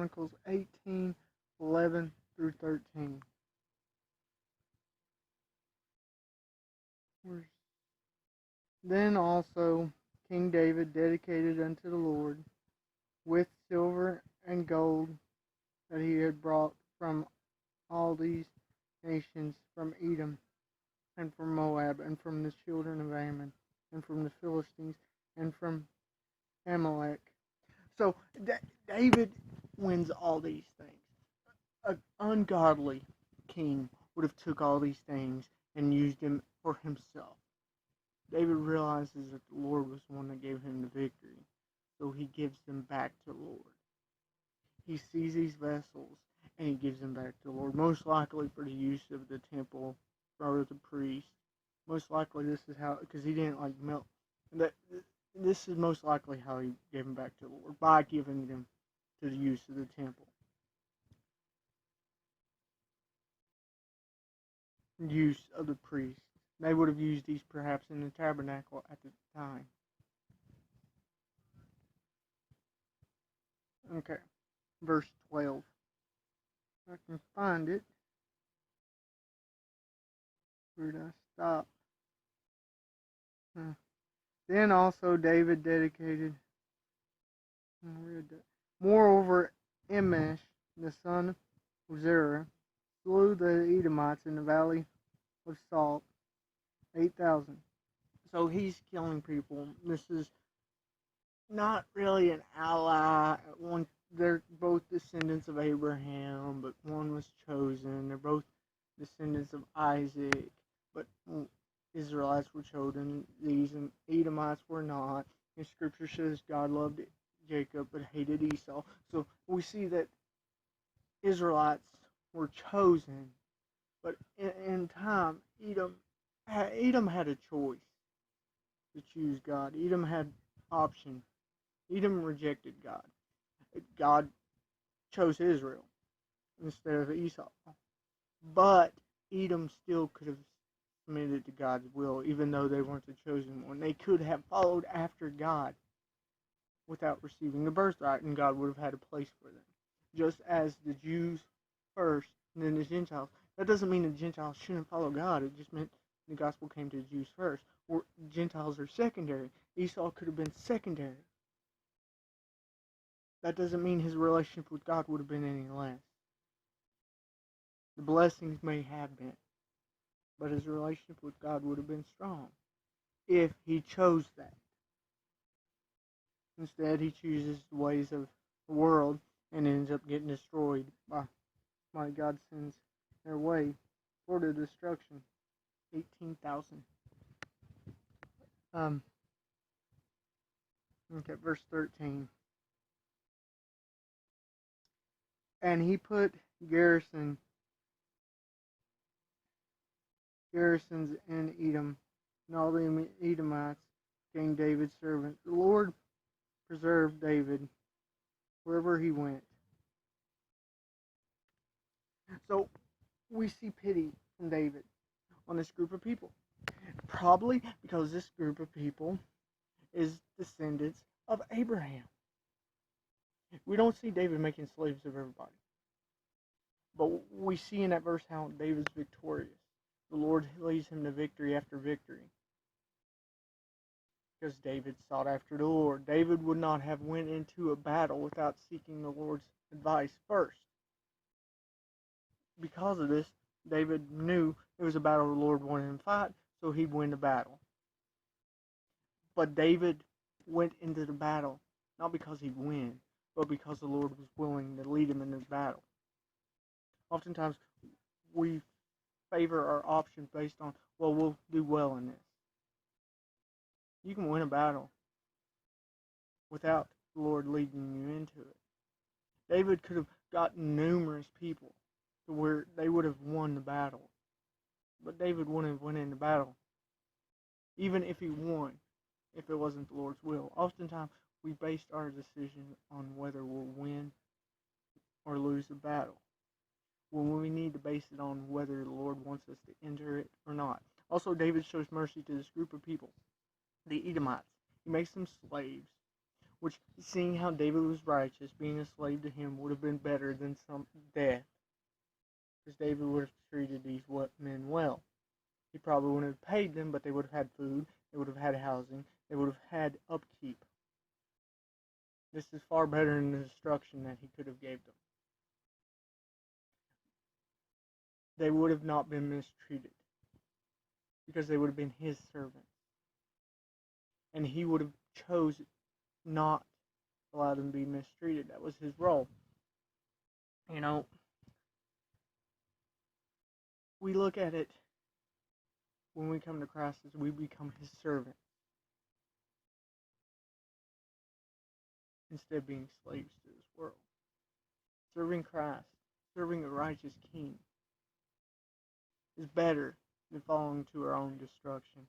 Chronicles 18:11 through 13. Then also King David dedicated unto the Lord with silver and gold that he had brought from all these nations, from Edom, and from Moab, and from the children of Ammon, and from the Philistines, and from Amalek. So David wins all these things. An ungodly king would have took all these things and used them for himself. David realizes that the Lord was the one that gave him the victory, so he gives them back to the Lord. He sees these vessels and he gives them back to the Lord, most likely for the use of the temple or the priest. Most likely this is how, because he didn't like melt. This is most likely how he gave them back to the Lord, by giving them to the use of the temple. Use of the priest. They would have used these perhaps in the tabernacle at the time. Okay, verse 12. If I can find it. Where did I stop? Then also David dedicated. Moreover, Imesh, the son of Zerah, slew the Edomites in the valley of Salt, 8,000. So he's killing people. This is not really an ally. They're both descendants of Abraham, but one was chosen. They're both descendants of Isaac, but Israelites were chosen. These Edomites were not. And Scripture says God loved Jacob but hated Esau. So we see that Israelites were chosen, but in time, Edom had a choice to choose God. Edom had option. Edom rejected God. God chose Israel instead of Esau. But Edom still could have submitted to God's will, even though they weren't the chosen one. They could have followed after God without receiving the birthright, and God would have had a place for them. Just as the Jews first, and then the Gentiles. That doesn't mean the Gentiles shouldn't follow God. It just meant the gospel came to the Jews first. Or Gentiles are secondary. Esau could have been secondary. That doesn't mean his relationship with God would have been any less. The blessings may have been, but his relationship with God would have been strong if he chose that. Instead, he chooses the ways of the world and ends up getting destroyed by God sends their way toward the destruction. 18,000. Okay, verse 13. And he put garrisons in Edom, and all the Edomites became David's servants. The Lord preserved David wherever he went. So we see pity from David on this group of people. Probably because this group of people is descendants of Abraham. We don't see David making slaves of everybody. But we see in that verse how David's victorious. The Lord leads him to victory after victory. Because David sought after the Lord. David would not have went into a battle without seeking the Lord's advice first. Because of this, David knew it was a battle the Lord wanted him to fight, so he'd win the battle. But David went into the battle not because he'd win, but because the Lord was willing to lead him in this battle. Oftentimes, we favor our options based on, well, we'll do well in this. You can win a battle without the Lord leading you into it. David could have gotten numerous people to where they would have won the battle. But David wouldn't have went into battle, even if he won, if it wasn't the Lord's will. Oftentimes, we base our decision on whether we'll win or lose the battle, when we need to base it on whether the Lord wants us to enter it or not. Also, David shows mercy to this group of people, the Edomites. He makes them slaves. which, seeing how David was righteous, being a slave to him would have been better than some death, because David would have treated these men well. He probably wouldn't have paid them, but they would have had food, they would have had housing, they would have had upkeep. This is far better than the destruction that he could have gave them. They would have not been mistreated, because they would have been his servants. And he would have chosen not to allow them to be mistreated. That was his role. You know, we look at it when we come to Christ as we become his servant instead of being slaves to this world. Serving Christ, serving a righteous king, is better than falling to our own destruction.